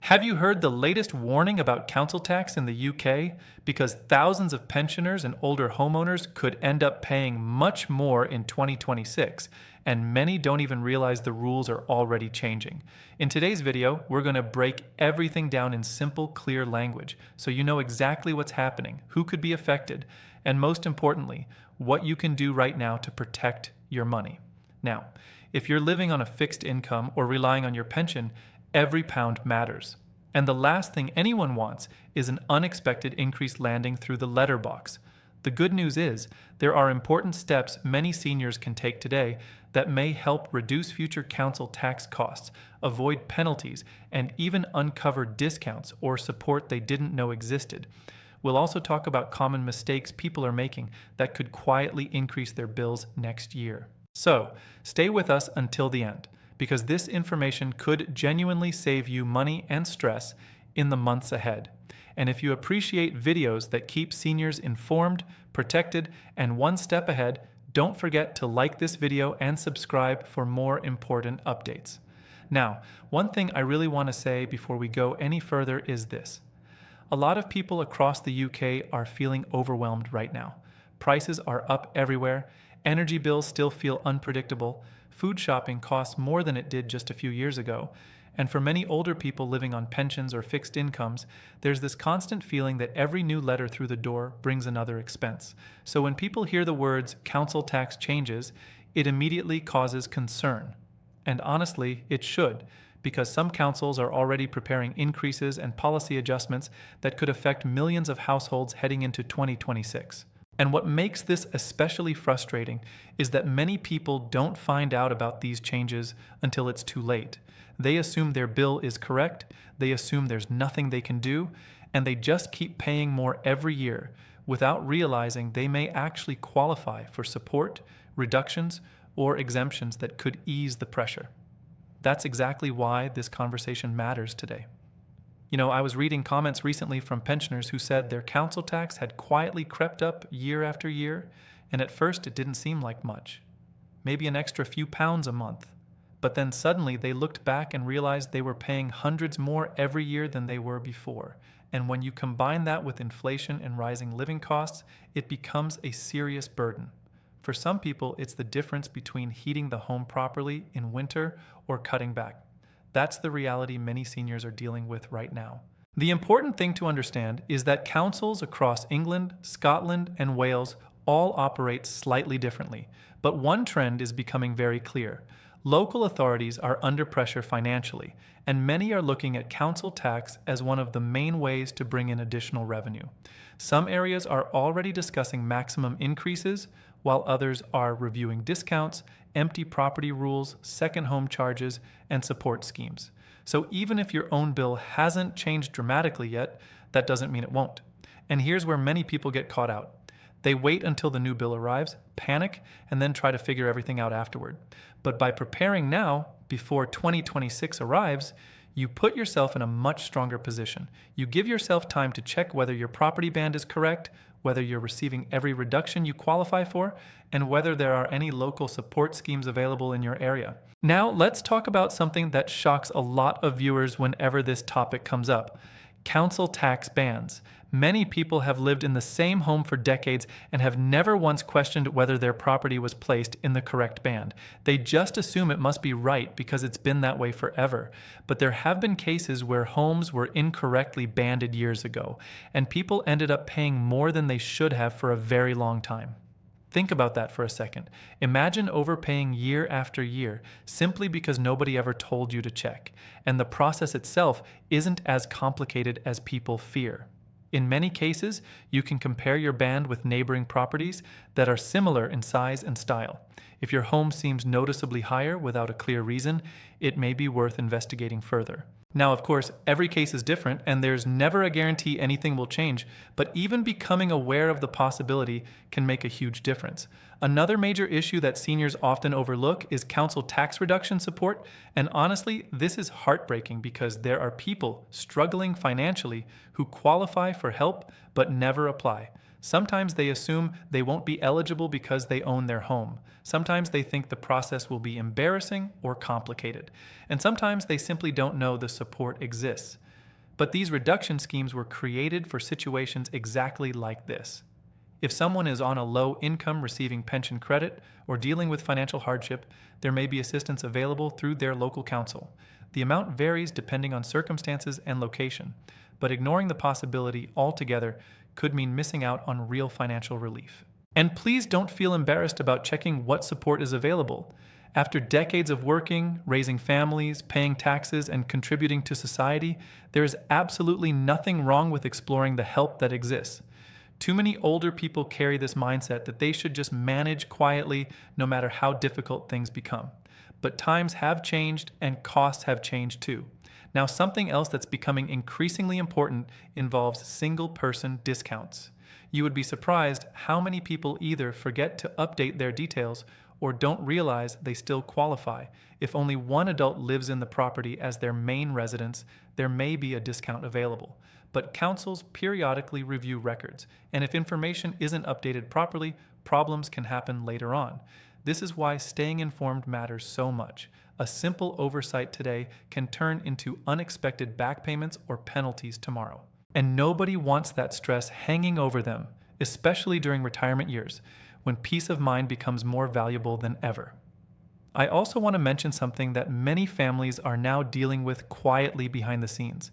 Have you heard the latest warning about council tax in the UK? Because thousands of pensioners and older homeowners could end up paying much more in 2026, and many don't even realize the rules are already changing. In today's video, we're going to break everything down in simple, clear language, so you know exactly what's happening, who could be affected, and most importantly, what you can do right now to protect your money. Now, if you're living on a fixed income or relying on your pension, every pound matters. And the last thing anyone wants is an unexpected increase landing through the letterbox. The good news is, there are important steps many seniors can take today that may help reduce future council tax costs, avoid penalties, and even uncover discounts or support they didn't know existed. We'll also talk about common mistakes people are making that could quietly increase their bills next year. So, stay with us until the end, because this information could genuinely save you money and stress in the months ahead. And if you appreciate videos that keep seniors informed, protected, and one step ahead, don't forget to like this video and subscribe for more important updates. Now, one thing I really want to say before we go any further is this. A lot of people across the UK are feeling overwhelmed right now. Prices are up everywhere, energy bills still feel unpredictable, food shopping costs more than it did just a few years ago, and for many older people living on pensions or fixed incomes, there's this constant feeling that every new letter through the door brings another expense. So when people hear the words council tax changes, it immediately causes concern. And honestly, it should, because some councils are already preparing increases and policy adjustments that could affect millions of households heading into 2026. And what makes this especially frustrating is that many people don't find out about these changes until it's too late. They assume their bill is correct, they assume there's nothing they can do, and they just keep paying more every year without realizing they may actually qualify for support, reductions, or exemptions that could ease the pressure. That's exactly why this conversation matters today. You know, I was reading comments recently from pensioners who said their council tax had quietly crept up year after year, and at first it didn't seem like much. Maybe an extra few pounds a month. But then suddenly they looked back and realized they were paying hundreds more every year than they were before. And when you combine that with inflation and rising living costs, it becomes a serious burden. For some people, it's the difference between heating the home properly in winter or cutting back. That's the reality many seniors are dealing with right now. The important thing to understand is that councils across England, Scotland, and Wales all operate slightly differently, but one trend is becoming very clear. Local authorities are under pressure financially, and many are looking at council tax as one of the main ways to bring in additional revenue. Some areas are already discussing maximum increases, while others are reviewing discounts, empty property rules, second home charges, and support schemes. So even if your own bill hasn't changed dramatically yet, that doesn't mean it won't. And here's where many people get caught out. They wait until the new bill arrives, panic, and then try to figure everything out afterward. But by preparing now, before 2026 arrives, you put yourself in a much stronger position. You give yourself time to check whether your property band is correct, whether you're receiving every reduction you qualify for, and whether there are any local support schemes available in your area. Now, let's talk about something that shocks a lot of viewers whenever this topic comes up: council tax bans. Many people have lived in the same home for decades and have never once questioned whether their property was placed in the correct band. They just assume it must be right because it's been that way forever. But there have been cases where homes were incorrectly banded years ago, and people ended up paying more than they should have for a very long time. Think about that for a second. Imagine overpaying year after year simply because nobody ever told you to check, and the process itself isn't as complicated as people fear. In many cases, you can compare your band with neighboring properties that are similar in size and style. If your home seems noticeably higher without a clear reason, it may be worth investigating further. Now, of course, every case is different, and there's never a guarantee anything will change, but even becoming aware of the possibility can make a huge difference. Another major issue that seniors often overlook is council tax reduction support, and honestly, this is heartbreaking because there are people struggling financially who qualify for help but never apply. Sometimes they assume they won't be eligible because they own their home. Sometimes they think the process will be embarrassing or complicated. And sometimes they simply don't know the support exists. But these reduction schemes were created for situations exactly like this. If someone is on a low income receiving pension credit or dealing with financial hardship, there may be assistance available through their local council. The amount varies depending on circumstances and location, but ignoring the possibility altogether could mean missing out on real financial relief. And please don't feel embarrassed about checking what support is available. After decades of working, raising families, paying taxes, and contributing to society, there is absolutely nothing wrong with exploring the help that exists. Too many older people carry this mindset that they should just manage quietly no matter how difficult things become. But times have changed and costs have changed too. Now, something else that's becoming increasingly important involves single-person discounts. You would be surprised how many people either forget to update their details or don't realize they still qualify. If only one adult lives in the property as their main residence, there may be a discount available. But councils periodically review records, and if information isn't updated properly, problems can happen later on. This is why staying informed matters so much. A simple oversight today can turn into unexpected back payments or penalties tomorrow. And nobody wants that stress hanging over them, especially during retirement years, when peace of mind becomes more valuable than ever. I also want to mention something that many families are now dealing with quietly behind the scenes.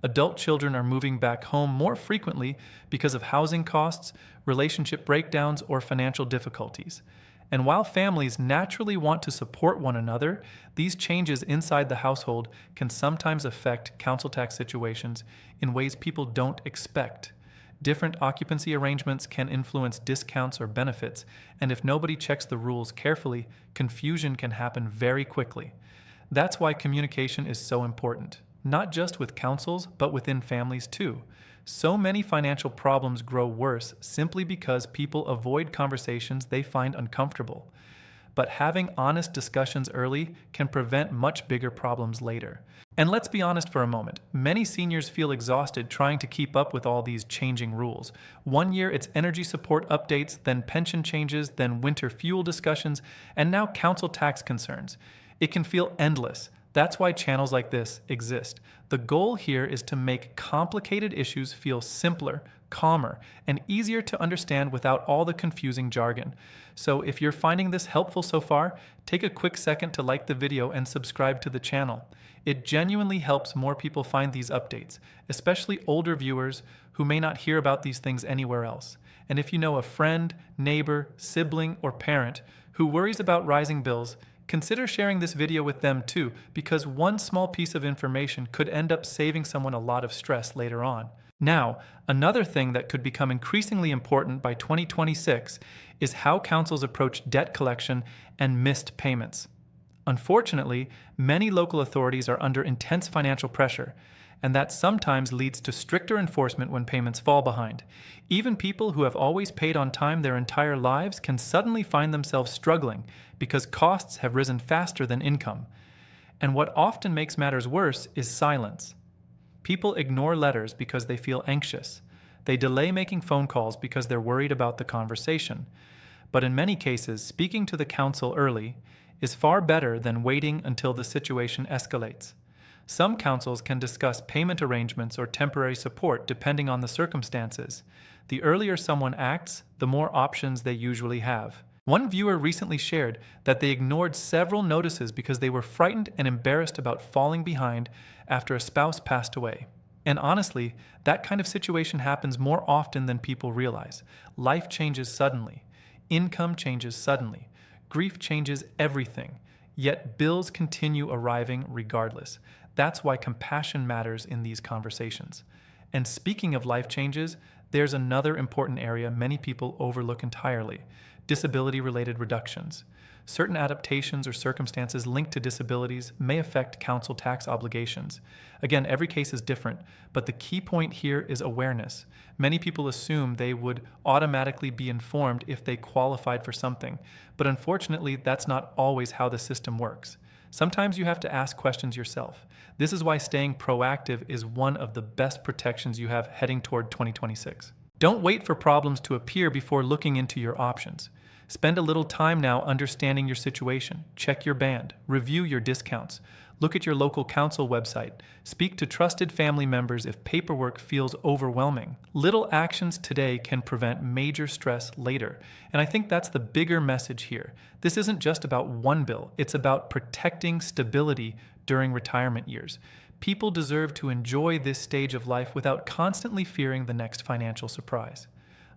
Adult children are moving back home more frequently because of housing costs, relationship breakdowns, or financial difficulties. And while families naturally want to support one another, these changes inside the household can sometimes affect council tax situations in ways people don't expect. Different occupancy arrangements can influence discounts or benefits, and if nobody checks the rules carefully, confusion can happen very quickly. That's why communication is so important, not just with councils, but within families too. So many financial problems grow worse simply because people avoid conversations they find uncomfortable. But having honest discussions early can prevent much bigger problems later. And let's be honest for a moment. Many seniors feel exhausted trying to keep up with all these changing rules. One year it's energy support updates, then pension changes, then winter fuel discussions, and now council tax concerns. It can feel endless. That's why channels like this exist. The goal here is to make complicated issues feel simpler, calmer, and easier to understand without all the confusing jargon. So if you're finding this helpful so far, take a quick second to like the video and subscribe to the channel. It genuinely helps more people find these updates, especially older viewers who may not hear about these things anywhere else. And if you know a friend, neighbor, sibling, or parent who worries about rising bills, consider sharing this video with them too, because one small piece of information could end up saving someone a lot of stress later on. Now, another thing that could become increasingly important by 2026 is how councils approach debt collection and missed payments. Unfortunately, many local authorities are under intense financial pressure, and that sometimes leads to stricter enforcement when payments fall behind. Even people who have always paid on time their entire lives can suddenly find themselves struggling because costs have risen faster than income. And what often makes matters worse is silence. People ignore letters because they feel anxious. They delay making phone calls because they're worried about the conversation. But in many cases, speaking to the council early is far better than waiting until the situation escalates. Some councils can discuss payment arrangements or temporary support depending on the circumstances. The earlier someone acts, the more options they usually have. One viewer recently shared that they ignored several notices because they were frightened and embarrassed about falling behind after a spouse passed away. And honestly, that kind of situation happens more often than people realize. Life changes suddenly. Income changes suddenly. Grief changes everything. Yet bills continue arriving regardless. That's why compassion matters in these conversations. And speaking of life changes, there's another important area many people overlook entirely: disability-related reductions. Certain adaptations or circumstances linked to disabilities may affect council tax obligations. Again, every case is different, but the key point here is awareness. Many people assume they would automatically be informed if they qualified for something, but unfortunately, that's not always how the system works. Sometimes you have to ask questions yourself. This is why staying proactive is one of the best protections you have heading toward 2026. Don't wait for problems to appear before looking into your options. Spend a little time now understanding your situation. Check your band, review your discounts, look at your local council website, speak to trusted family members if paperwork feels overwhelming. Little actions today can prevent major stress later, and I think that's the bigger message here. This isn't just about one bill, it's about protecting stability during retirement years. People deserve to enjoy this stage of life without constantly fearing the next financial surprise.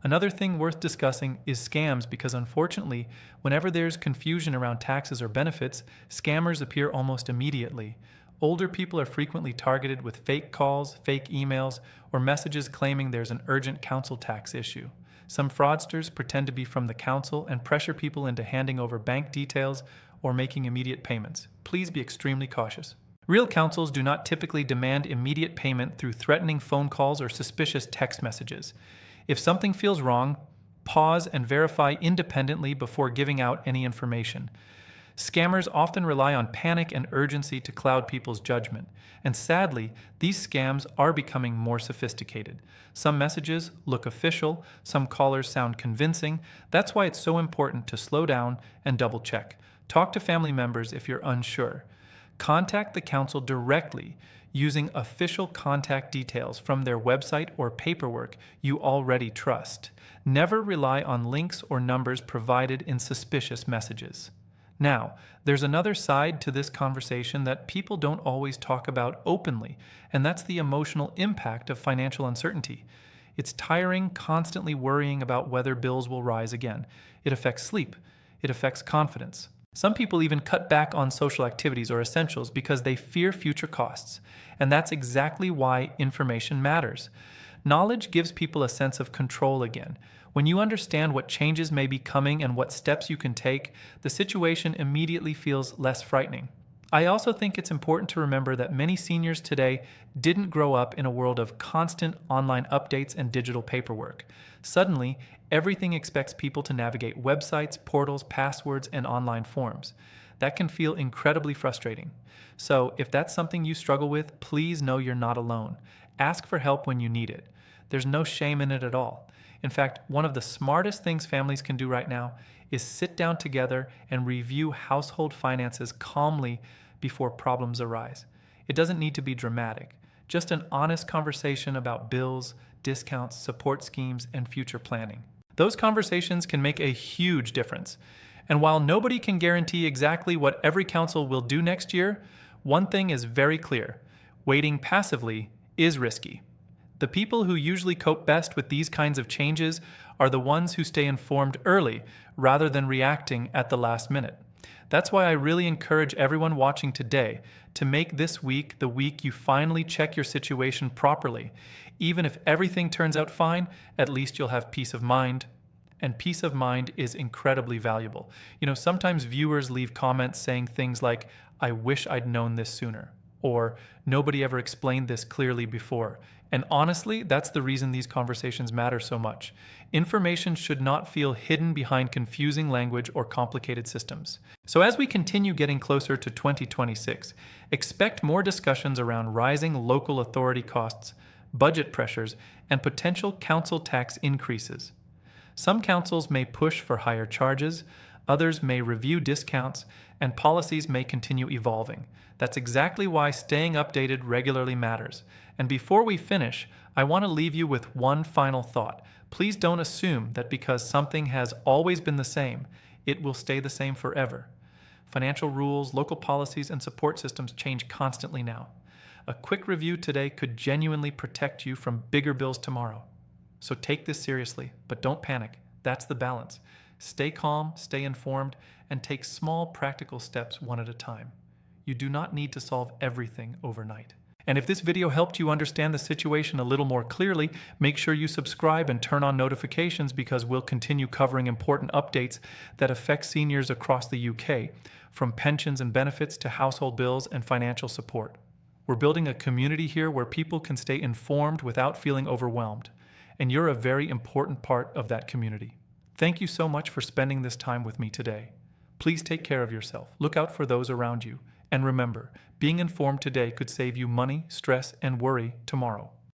Another thing worth discussing is scams because unfortunately, whenever there's confusion around taxes or benefits, scammers appear almost immediately. Older people are frequently targeted with fake calls, fake emails, or messages claiming there's an urgent council tax issue. Some fraudsters pretend to be from the council and pressure people into handing over bank details or making immediate payments. Please be extremely cautious. Real councils do not typically demand immediate payment through threatening phone calls or suspicious text messages. If something feels wrong, pause and verify independently before giving out any information. Scammers often rely on panic and urgency to cloud people's judgment, and sadly, these scams are becoming more sophisticated. Some messages look official, some callers sound convincing. That's why it's so important to slow down and double check. Talk to family members if you're unsure. Contact the council directly using official contact details from their website or paperwork you already trust. Never rely on links or numbers provided in suspicious messages. Now, there's another side to this conversation that people don't always talk about openly, and that's the emotional impact of financial uncertainty. It's tiring constantly worrying about whether bills will rise again. It affects sleep. It affects confidence. Some people even cut back on social activities or essentials because they fear future costs, and that's exactly why information matters. Knowledge gives people a sense of control again. When you understand what changes may be coming and what steps you can take, the situation immediately feels less frightening. I also think it's important to remember that many seniors today didn't grow up in a world of constant online updates and digital paperwork. Suddenly, everything expects people to navigate websites, portals, passwords, and online forms. That can feel incredibly frustrating. So, if that's something you struggle with, please know you're not alone. Ask for help when you need it. There's no shame in it at all. In fact, one of the smartest things families can do right now is sit down together and review household finances calmly before problems arise. It doesn't need to be dramatic, just an honest conversation about bills, discounts, support schemes, and future planning. Those conversations can make a huge difference. And while nobody can guarantee exactly what every council will do next year, one thing is very clear: waiting passively is risky. The people who usually cope best with these kinds of changes are the ones who stay informed early rather than reacting at the last minute. That's why I really encourage everyone watching today to make this week the week you finally check your situation properly. Even if everything turns out fine, at least you'll have peace of mind. And peace of mind is incredibly valuable. Sometimes viewers leave comments saying things like, "I wish I'd known this sooner," or "Nobody ever explained this clearly before." And honestly, that's the reason these conversations matter so much. Information should not feel hidden behind confusing language or complicated systems. So as we continue getting closer to 2026, expect more discussions around rising local authority costs, budget pressures, and potential council tax increases. Some councils may push for higher charges, others may review discounts, and policies may continue evolving. That's exactly why staying updated regularly matters. And before we finish, I want to leave you with one final thought. Please don't assume that because something has always been the same, it will stay the same forever. Financial rules, local policies, and support systems change constantly now. A quick review today could genuinely protect you from bigger bills tomorrow. So take this seriously, but don't panic. That's the balance. Stay calm, stay informed, and take small practical steps one at a time. You do not need to solve everything overnight. And if this video helped you understand the situation a little more clearly, make sure you subscribe and turn on notifications because we'll continue covering important updates that affect seniors across the UK, from pensions and benefits to household bills and financial support. We're building a community here where people can stay informed without feeling overwhelmed, and you're a very important part of that community. Thank you so much for spending this time with me today. Please take care of yourself, look out for those around you, and remember, being informed today could save you money, stress, and worry tomorrow.